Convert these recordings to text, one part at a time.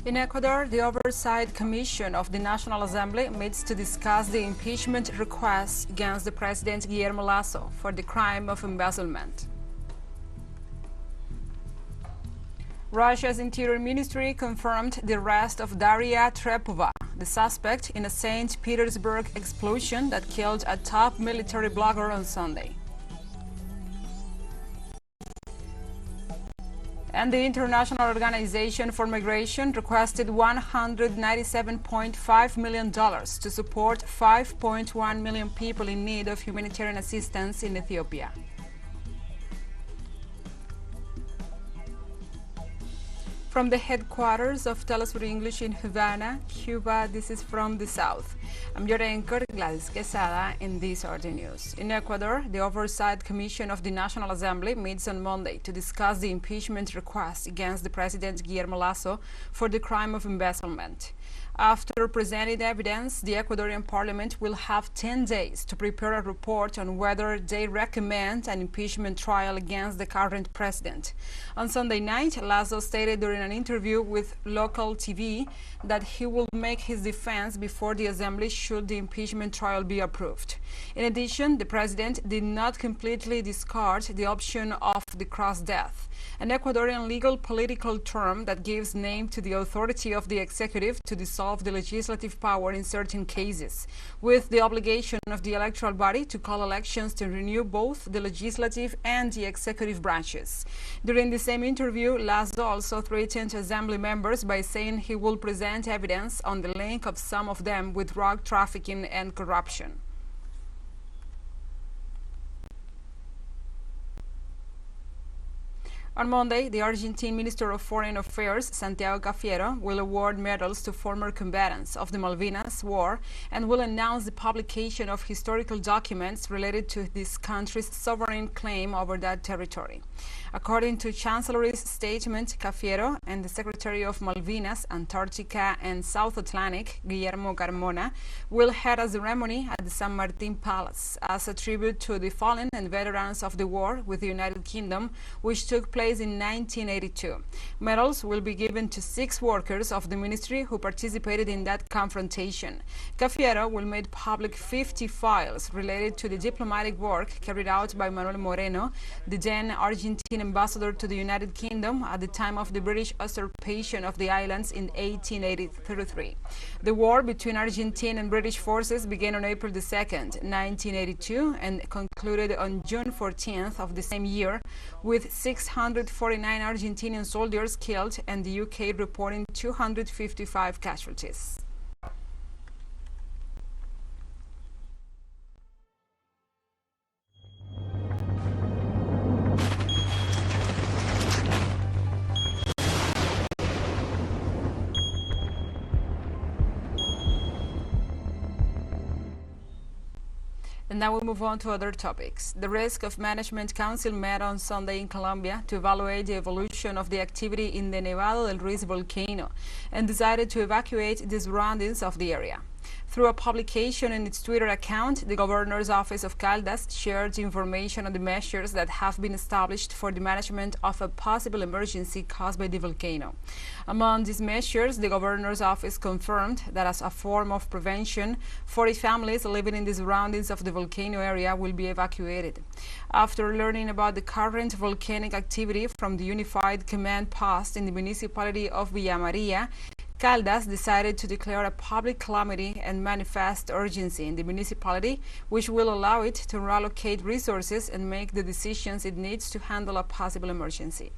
In Ecuador, the Oversight Commission of the National Assembly meets to discuss the impeachment request against the President Guillermo Lasso for the crime of embezzlement. Russia's Interior Ministry confirmed the arrest of Daria Trepova, the suspect in a St. Petersburg explosion that killed a top military blogger on Sunday. And the International Organization for Migration requested $197.5 million to support 5.1 million people in need of humanitarian assistance in Ethiopia. From the headquarters of TeleSUR English in Havana, Cuba, this is From the South. I'm your anchor, Gladys Quesada, in these are the news. In Ecuador, the Oversight Commission of the National Assembly meets on Monday to discuss the impeachment request against the President Guillermo Lasso for the crime of embezzlement. After presenting evidence, the Ecuadorian parliament will have 10 days to prepare a report on whether they recommend an impeachment trial against the current president. On Sunday night, Lasso stated during an interview with local TV that he will make his defense before the assembly should the impeachment trial be approved. In addition, the president did not completely discard the option of the cross-death, an Ecuadorian legal political term that gives name to the authority of the executive to dissolve the legislative power in certain cases, with the obligation of the electoral body to call elections to renew both the legislative and the executive branches. During the same interview, Lasso also threatened assembly members by saying he will present evidence on the link of some of them with drug trafficking and corruption. On Monday, the Argentine Minister of Foreign Affairs, Santiago Cafiero, will award medals to former combatants of the Malvinas War and will announce the publication of historical documents related to this country's sovereign claim over that territory. According to Chancellery's statement, Cafiero and the Secretary of Malvinas, Antarctica and South Atlantic, Guillermo Carmona, will head a ceremony at the San Martin Palace as a tribute to the fallen and veterans of the war with the United Kingdom, which took place in 1982. Medals will be given to 6 workers of the ministry who participated in that confrontation. Cafiero will make public 50 files related to the diplomatic work carried out by Manuel Moreno, the then Argentine ambassador to the United Kingdom at the time of the British usurpation of the islands in 1833. The war between Argentine and British forces began on April 2nd, 1982, and concluded on June 14th of the same year, with 649 Argentinian soldiers killed and the UK reporting 255 casualties. And now we move on to other topics. The Risk of Management Council met on Sunday in Colombia to evaluate the evolution of the activity in the Nevado del Ruiz volcano and decided to evacuate the surroundings of the area. Through a publication in its Twitter account, the governor's office of Caldas shared information on the measures that have been established for the management of a possible emergency caused by the volcano. Among these measures, the governor's office confirmed that as a form of prevention, 40 families living in the surroundings of the volcano area will be evacuated. After learning about the current volcanic activity from the Unified Command Post in the municipality of Villa Maria, Caldas decided to declare a public calamity and manifest urgency in the municipality, which will allow it to reallocate resources and make the decisions it needs to handle a possible emergency.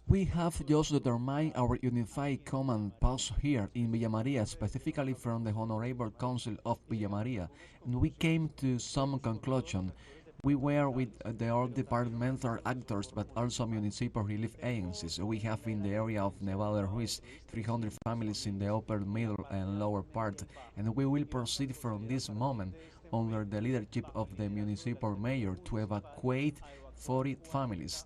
We have just determined our unified command post here in Villa Maria, specifically from the Honorable Council of Villa Maria, and we came to some conclusion. We were with the all departmental actors, but also municipal relief agencies. We have in the area of Nevado del Ruiz 300 families in the upper, middle, and lower part, and we will proceed from this moment under the leadership of the municipal mayor to evacuate 40 families.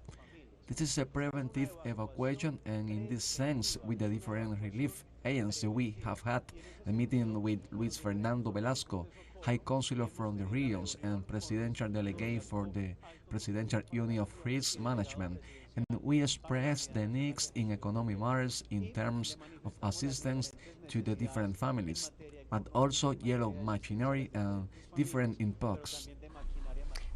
This is a preventive evacuation, and in this sense, with the different relief agencies, we have had a meeting with Luis Fernando Velasco, High Councilor from the regions and Presidential Delegate for the Presidential Union of Risk Management, and we expressed the needs in economic matters in terms of assistance to the different families, but also yellow machinery and different impacts.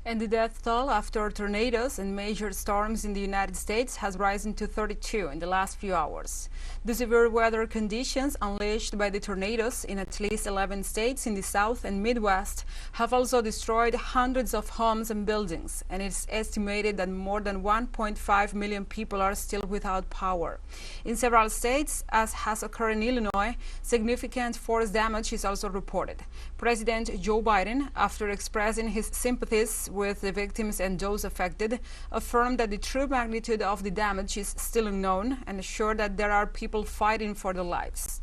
And the death toll after tornadoes and major storms in the United States has risen to 32 in the last few hours. The severe weather conditions unleashed by the tornadoes in at least 11 states in the South and Midwest have also destroyed hundreds of homes and buildings, and it's estimated that more than 1.5 million people are still without power. In several states, as has occurred in Illinois, significant forest damage is also reported. President Joe Biden, after expressing his sympathies with the victims and those affected, affirmed that the true magnitude of the damage is still unknown and assured that there are people fighting for their lives.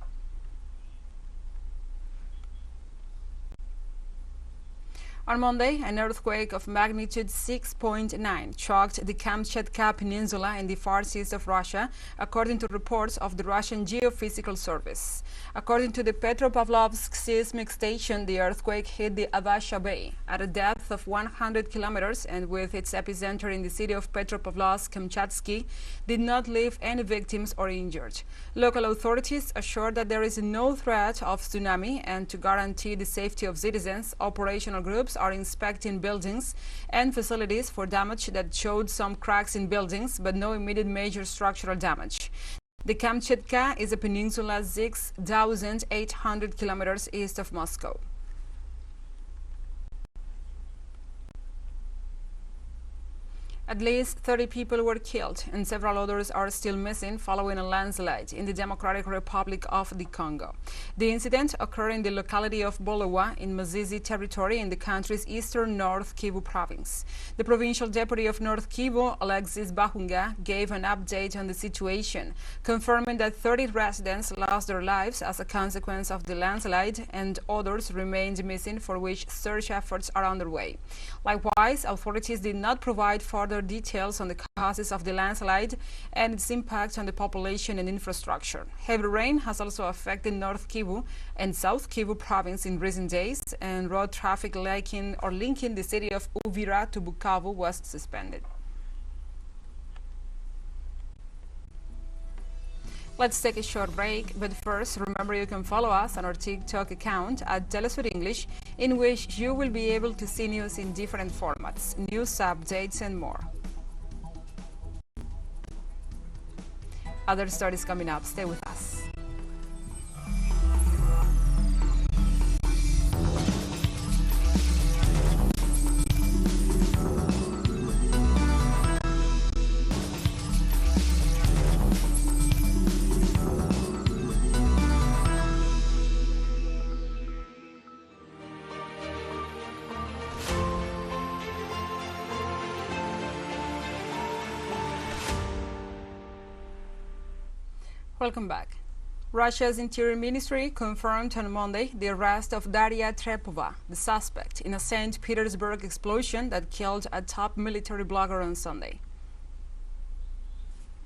On Monday, an earthquake of magnitude 6.9 shocked the Kamchatka Peninsula in the far east of Russia, according to reports of the Russian Geophysical Service. According to the Petropavlovsk seismic station, the earthquake hit the Avasha Bay at a depth of 100 kilometers and with its epicenter in the city of Petropavlovsk-Kamchatsky did not leave any victims or injured. Local authorities assured that there is no threat of tsunami, and to guarantee the safety of citizens, operational groups are inspecting buildings and facilities for damage that showed some cracks in buildings, but no immediate major structural damage. The Kamchatka is a peninsula 6,800 kilometers east of Moscow. At least 30 people were killed and several others are still missing following a landslide in the Democratic Republic of the Congo. The incident occurred in the locality of Bolowa in Masisi territory in the country's eastern North Kivu province. The provincial deputy of North Kivu, Alexis Bahunga, gave an update on the situation, confirming that 30 residents lost their lives as a consequence of the landslide and others remained missing, for which search efforts are underway. Likewise, authorities did not provide further details on the causes of the landslide and its impact on the population and infrastructure. Heavy rain has also affected North Kivu and South Kivu province in recent days, and road traffic linking the city of Uvira to Bukavu was suspended. Let's take a short break, but first, remember you can follow us on our TikTok account at TeleSUR English, in which you will be able to see news in different formats, news updates and more. Other stories coming up. Stay with us. Welcome back. Russia's Interior Ministry confirmed on Monday the arrest of Daria Trepova, the suspect in a St. Petersburg explosion that killed a top military blogger on Sunday.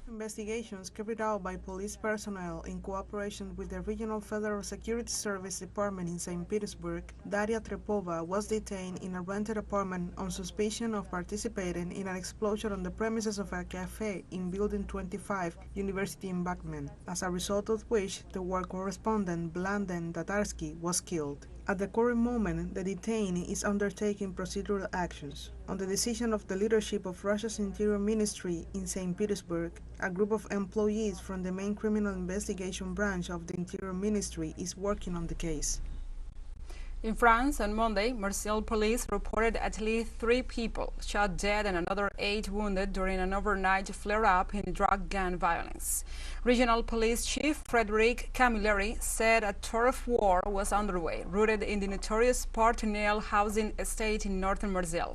Investigations carried out by police personnel in cooperation with the Regional Federal Security Service Department in St. Petersburg, Daria Trepova was detained in a rented apartment on suspicion of participating in an explosion on the premises of a cafe in Building 25, University Embankment, as a result of which the war correspondent Blanden Tatarsky was killed. At the current moment, the detainee is undertaking procedural actions. On the decision of the leadership of Russia's Interior Ministry in St. Petersburg, a group of employees from the main criminal investigation branch of the Interior Ministry is working on the case. In France, on Monday, Marseille police reported at least 3 people shot dead and another 8 wounded during an overnight flare-up in drug-gang violence. Regional Police Chief Frédéric Camilleri said a turf war was underway, rooted in the notorious Partenelle housing estate in northern Marseille.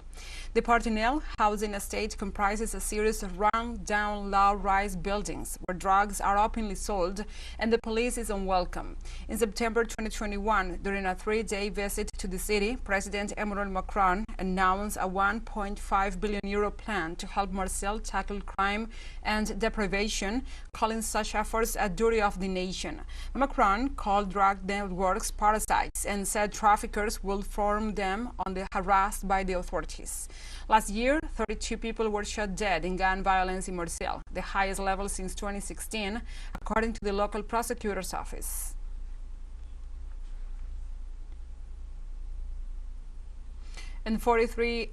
The Partenelle housing estate comprises a series of run-down low-rise buildings where drugs are openly sold, and the police is unwelcome. In September 2021, during a 3-day visit to the city, President Emmanuel Macron announced a €1.5 billion plan to help Marseille tackle crime and deprivation, calling such efforts a duty of the nation. Macron called drug networks parasites and said traffickers will form them on the harassed by the authorities. Last year, 32 people were shot dead in gun violence in Marseille, the highest level since 2016, according to the local prosecutor's office. And 43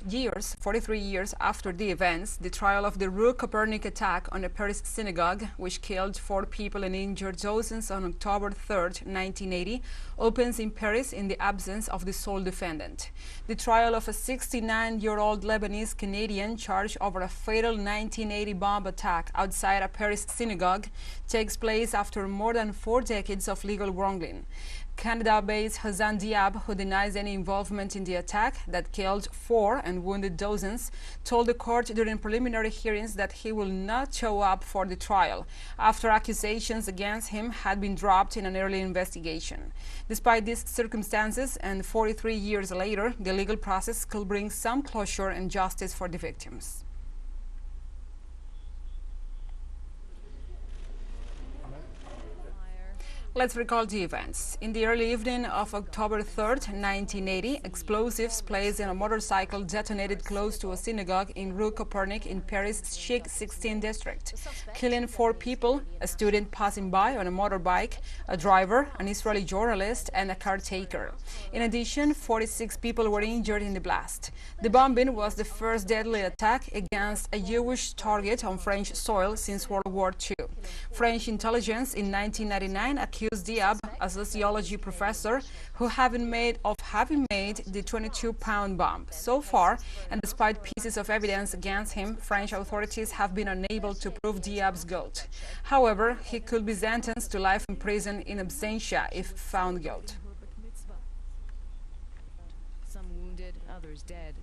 years after the events, the trial of the Rue Copernic attack on a Paris synagogue, which killed 4 people and injured dozens on October 3, 1980, opens in Paris in the absence of the sole defendant. The trial of a 69-year-old Lebanese Canadian charged over a fatal 1980 bomb attack outside a Paris synagogue takes place after more than 4 decades of legal wrangling. Canada-based Hassan Diab, who denies any involvement in the attack that killed 4 and wounded dozens, told the court during preliminary hearings that he will not show up for the trial after accusations against him had been dropped in an early investigation. Despite these circumstances, and 43 years later, the legal process could bring some closure and justice for the victims. Let's recall the events. In the early evening of October 3rd, 1980, explosives placed in a motorcycle detonated close to a synagogue in Rue Copernic in Paris' Chic 16 district, killing 4 people, a student passing by on a motorbike, a driver, an Israeli journalist, and a caretaker. In addition, 46 people were injured in the blast. The bombing was the first deadly attack against a Jewish target on French soil since World War II. French intelligence in 1999 accused Diab, a sociology professor, who having made the 22-pound bomb. So far, and despite pieces of evidence against him, French authorities have been unable to prove Diab's guilt. However, he could be sentenced to life in prison in absentia if found guilty. Some wounded, others dead.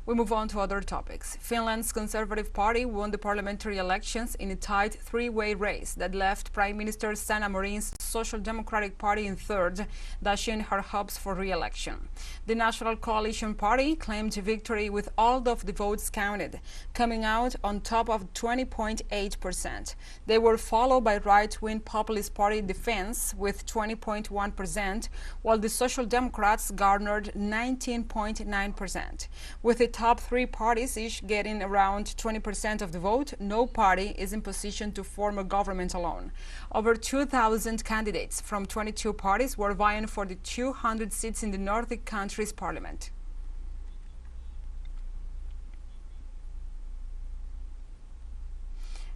We move on to other topics. Finland's Conservative Party won the parliamentary elections in a tight 3-way race that left Prime Minister Sanna Marin's Social Democratic Party in third, dashing her hopes for re-election. The National Coalition Party claimed victory with all of the votes counted, coming out on top of 20.8%. They were followed by right-wing populist party Defense with 20.1%, while the Social Democrats garnered 19.9%. With the top 3 parties each getting around 20% of the vote, no party is in position to form a government alone. Over 2,000 candidates from 22 parties were vying for the 200 seats in the Nordic country's parliament.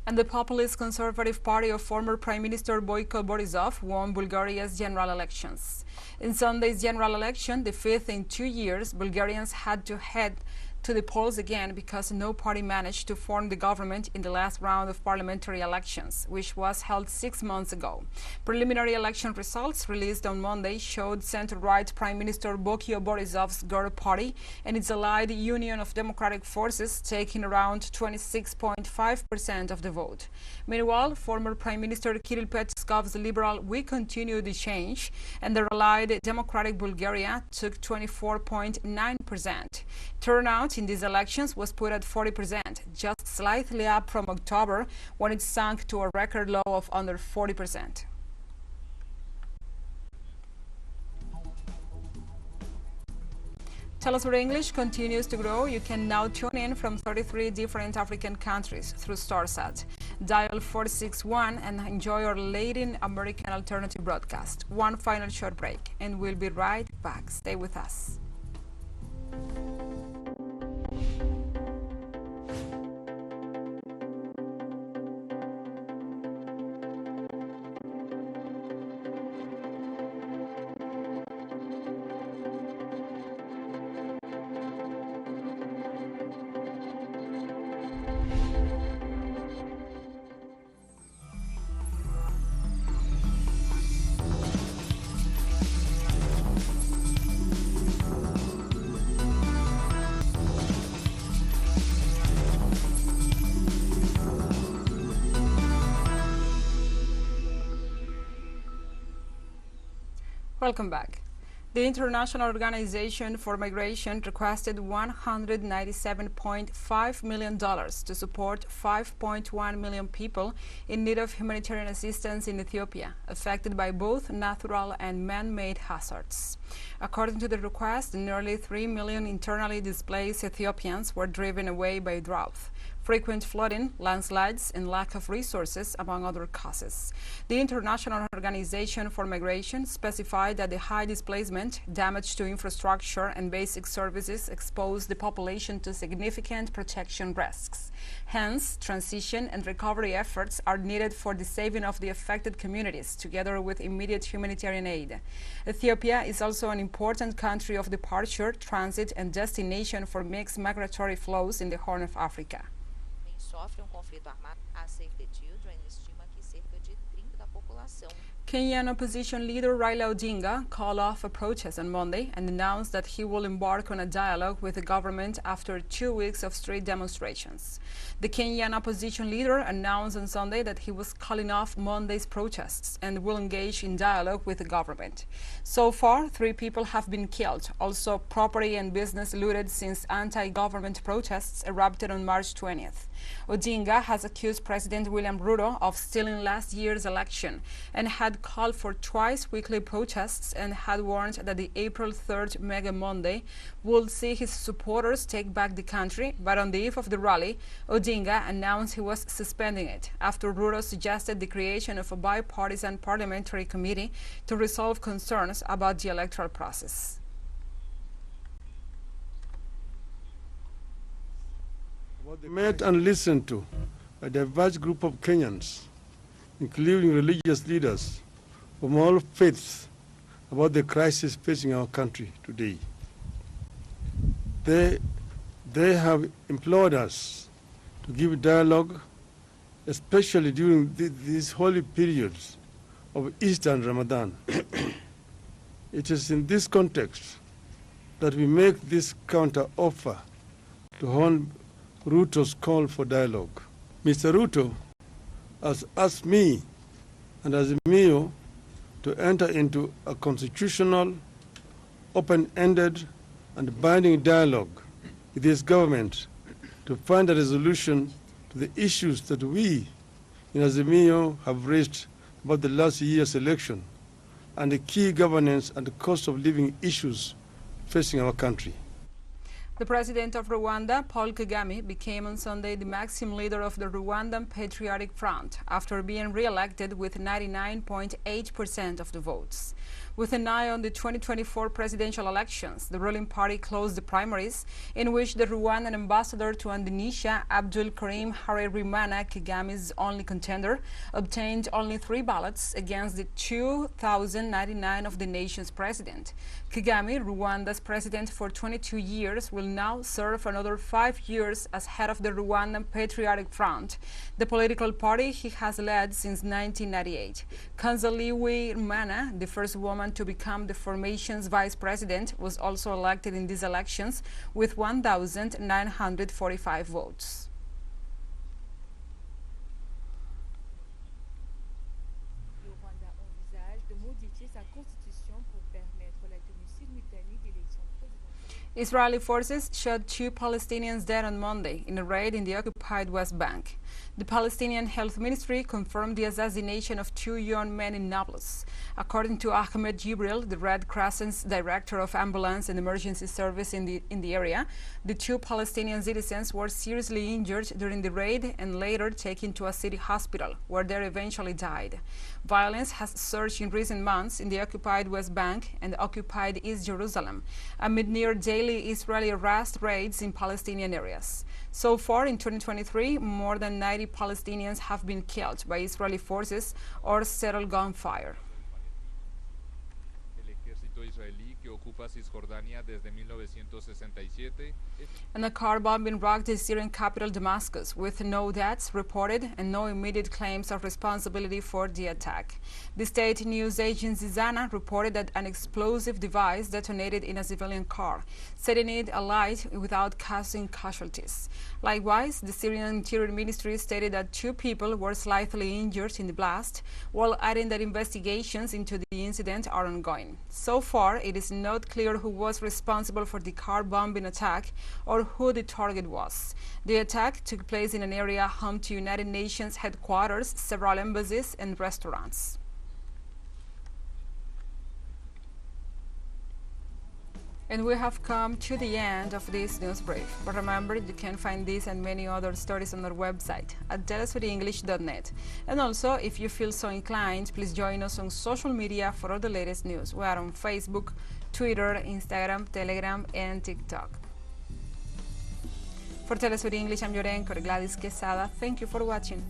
And the populist Conservative Party of former Prime Minister Boyko Borisov won Bulgaria's general elections. In Sunday's general election, the 5th in 2 years, Bulgarians had to head to the polls again because no party managed to form the government in the last round of parliamentary elections, which was held 6 months ago. Preliminary election results released on Monday showed center-right Prime Minister Boyko Borisov's GER party and its allied Union of Democratic Forces taking around 26.5% of the vote. Meanwhile, former Prime Minister Kirill Petskov's liberal We Continue the Change and their allied Democratic Bulgaria took 24.9%. Turnout in these elections was put at 40%, just slightly up from October when it sunk to a record low of under 40%. TeleSUR English continues to grow. You can now tune in from 33 different African countries through StarSat. Dial 461 and enjoy our Latin American alternative broadcast. One final short break, and we'll be right back. Stay with us. Welcome back. The International Organization for Migration requested $197.5 million to support 5.1 million people in need of humanitarian assistance in Ethiopia, affected by both natural and man-made hazards. According to the request, nearly 3 million internally displaced Ethiopians were driven away by drought, frequent flooding, landslides, and lack of resources, among other causes. The International Organization for Migration specified that the high displacement, damage to infrastructure and basic services exposed the population to significant protection risks. Hence, transition and recovery efforts are needed for the saving of the affected communities, together with immediate humanitarian aid. Ethiopia is also an important country of departure, transit, and destination for mixed migratory flows in the Horn of Africa. Sofre conflito armado há Save the Children estima que cerca de 30% da população. Kenyan opposition leader Raila Odinga called off a protest on Monday and announced that he will embark on a dialogue with the government after 2 weeks of street demonstrations. The Kenyan opposition leader announced on Sunday that he was calling off Monday's protests and will engage in dialogue with the government. So far, 3 people have been killed. Also, property and business looted since anti-government protests erupted on March 20th. Odinga has accused President William Ruto of stealing last year's election and had called for twice weekly protests and had warned that the April 3rd Mega Monday would see his supporters take back the country, but on the eve of the rally, Odinga announced he was suspending it after Ruto suggested the creation of a bipartisan parliamentary committee to resolve concerns about the electoral process. Met and listened to a diverse group of Kenyans, including religious leaders from all faiths, about the crisis facing our country today. They have implored us to give dialogue, especially during these holy periods of Easter and Ramadan. It is in this context that we make this counter-offer to Hon Ruto's call for dialogue. Mr. Ruto has asked me and Azimio to enter into a constitutional, open-ended and binding dialogue with his government to find a resolution to the issues that we in Azimio have raised about the last year's election and the key governance and the cost of living issues facing our country. The president of Rwanda, Paul Kagame, became on Sunday the maximum leader of the Rwandan Patriotic Front after being re-elected with 99.8% of the votes. With an eye on the 2024 presidential elections, the ruling party closed the primaries, in which the Rwandan ambassador to Indonesia, Abdul Karim Harerimana, Kagame's only contender, obtained only 3 ballots against the 2,099 of the nation's president. Kagame, Rwanda's president for 22 years, will now serve another 5 years as head of the Rwandan Patriotic Front, the political party he has led since 1998. Kanzaliwe Mana, the first woman to become the formation's vice president, was also elected in these elections with 1,945 votes. Israeli forces shot 2 Palestinians dead on Monday in a raid in the occupied West Bank. The Palestinian Health Ministry confirmed the assassination of 2 young men in Nablus. According to Ahmed Jibril, the Red Crescent's director of ambulance and emergency service in the area, the 2 Palestinian citizens were seriously injured during the raid and later taken to a city hospital, where they eventually died. Violence has surged in recent months in the occupied West Bank and occupied East Jerusalem, amid near daily Israeli arrest raids in Palestinian areas. So far in 2023, more than 90 Palestinians have been killed by Israeli forces or settled gunfire. ocupa Cisjordania desde 1967. And a car bombing rocked the Syrian capital Damascus, with no deaths reported and no immediate claims of responsibility for the attack. The state news agency Zana reported that an explosive device detonated in a civilian car, setting it alight without causing casualties. Likewise, the Syrian Interior Ministry stated that 2 people were slightly injured in the blast, while adding that investigations into the incident are ongoing. So far, it is not clear who was responsible for the car bombing attack or who the target was. The attack took place in an area home to United Nations headquarters, several embassies, and restaurants. And we have come to the end of this news brief. But remember, you can find this and many other stories on our website at telesurenglish.net. And also, if you feel so inclined, please join us on social media for all the latest news. We are on Facebook, Twitter, Instagram, Telegram, and TikTok. For TeleSUR English, I'm your anchor, Gladys Quesada. Thank you for watching.